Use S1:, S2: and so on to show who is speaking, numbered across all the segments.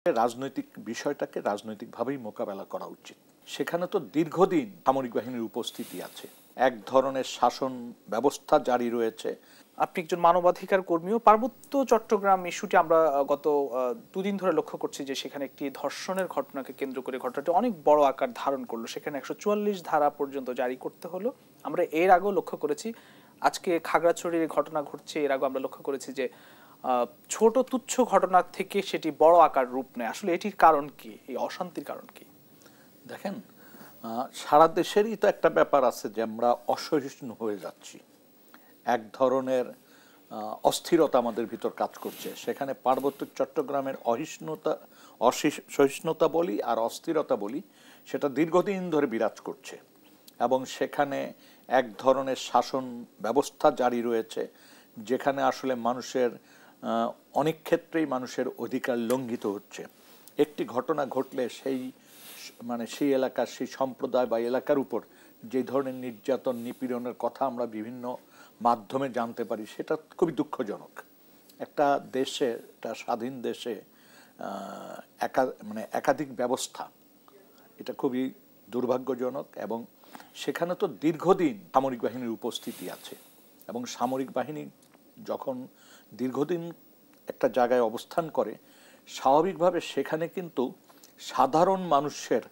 S1: রাজনৈতিক বিষয়টাকে রাজনৈতিকভাবেই মোকাবেলা করা উচিত। সেখানে তো দীর্ঘদিন সামরিক বাহিনীর উপস্থিতি আছে, এক ধরনের শাসন ব্যবস্থা জারি রয়েছে।
S2: আপনি একজন মানবাধিকার কর্মীও। পার্বত্য চট্টগ্রাম ইস্যুটি আমরা গত দুদিন ধরে লক্ষ্য করছি যে সেখানে একটি ধর্ষণের ঘটনাকে কেন্দ্র করে ঘটনাটি অনেক বড় আকার ধারণ করলো। সেখানে 144 ধারা পর্যন্ত জারি করতে হলো। আমরা এর আগেও লক্ষ্য করেছি, আজকে খাগড়াছড়ির ঘটনা ঘটছে, এর আগেও আমরা লক্ষ্য করেছি যে ছোট তুচ্ছ ঘটনা থেকে সেটি বড় আকার রূপ নেয়। আসলে এটির কারণ কি, এই অশান্তির কারণ কি?
S1: দেখেন, সারা দেশেরই তো একটা ব্যাপার আছে যে আমরা অসহিষ্ণু হয়ে যাচ্ছি, এক ধরনের অস্থিরতা আমাদের ভিতর কাজ করছে। সেখানে পার্বত্য চট্টগ্রামের অসহিষ্ণুতা বলি আর অস্থিরতা বলি, সেটা দীর্ঘদিন ধরে বিরাজ করছে এবং সেখানে এক ধরনের শাসন ব্যবস্থা জারি রয়েছে যেখানে আসলে মানুষের অনেক ক্ষেত্রেই মানুষের অধিকার লঙ্ঘিত হচ্ছে। একটি ঘটনা ঘটলে সেই এলাকার সেই সম্প্রদায় বা এলাকার উপর যে ধরনের নির্যাতন নিপীড়নের কথা আমরা বিভিন্ন মাধ্যমে জানতে পারি, সেটা খুবই দুঃখজনক। একটা দেশে, একটা স্বাধীন দেশে একাধিক ব্যবস্থা, এটা খুবই দুর্ভাগ্যজনক। এবং সেখানে তো দীর্ঘদিন সামরিক বাহিনীর উপস্থিতি আছে এবং সামরিক বাহিনী যখন দীর্ঘদিন একটা জায়গায় অবস্থান করে, স্বাভাবিকভাবে সেখানে কিন্তু সাধারণ মানুষের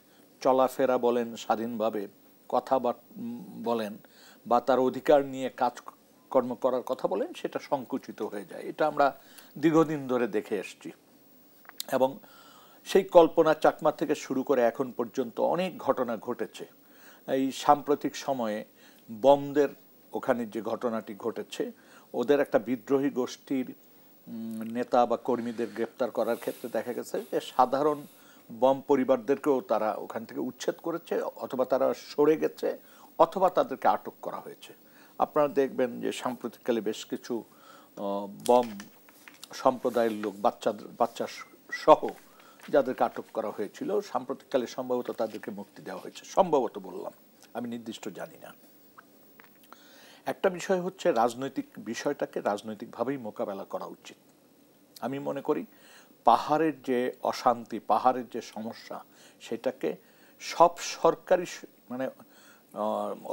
S1: চলাফেরা বলেন, স্বাধীনভাবে কথা বলেন বা তার অধিকার নিয়ে কাজকর্ম করার কথা বলেন, সেটা সংকুচিত হয়ে যায়। এটা আমরা দীর্ঘদিন ধরে দেখে এসছি এবং সেই কল্পনা চাকমা থেকে শুরু করে এখন পর্যন্ত অনেক ঘটনা ঘটেছে। এই সাম্প্রতিক সময়ে বমদের ওখানে যে ঘটনাটি ঘটেছে, ওদের একটা বিদ্রোহী গোষ্ঠীর নেতা বা কর্মীদের গ্রেপ্তার করার ক্ষেত্রে দেখা গেছে যে সাধারণ বম পরিবারদেরকেও তারা ওখান থেকে উচ্ছেদ করেছে, অথবা তারা সরে গেছে, অথবা তাদেরকে আটক করা হয়েছে। আপনারা দেখবেন যে সাম্প্রতিককালে বেশ কিছু বম সম্প্রদায়ের লোক, বাচ্চা সহ যাদেরকে আটক করা হয়েছিল, সাম্প্রতিককালে সম্ভবত তাদেরকে মুক্তি দেওয়া হয়েছে। সম্ভবত বললাম, আমি নির্দিষ্ট জানি না। একটা বিষয় হচ্ছে রাজনৈতিক বিষয়টাকে রাজনৈতিকভাবেই মোকাবেলা করা উচিত। আমি মনে করি পাহাড়ের যে অশান্তি, পাহাড়ের যে সমস্যা, সেটাকে সব সরকারি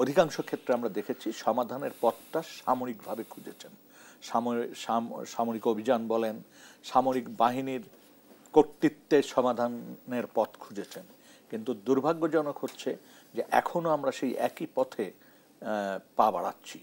S1: অধিকাংশ ক্ষেত্রে আমরা দেখেছি সমাধানের পথটা সামরিকভাবে খুঁজেছেন। সামরিক অভিযান বলেন, সামরিক বাহিনীর কর্তৃত্বে সমাধানের পথ খুঁজেছেন। কিন্তু দুর্ভাগ্যজনক হচ্ছে যে এখনো আমরা সেই একই পথে পা বাড়াচ্ছি।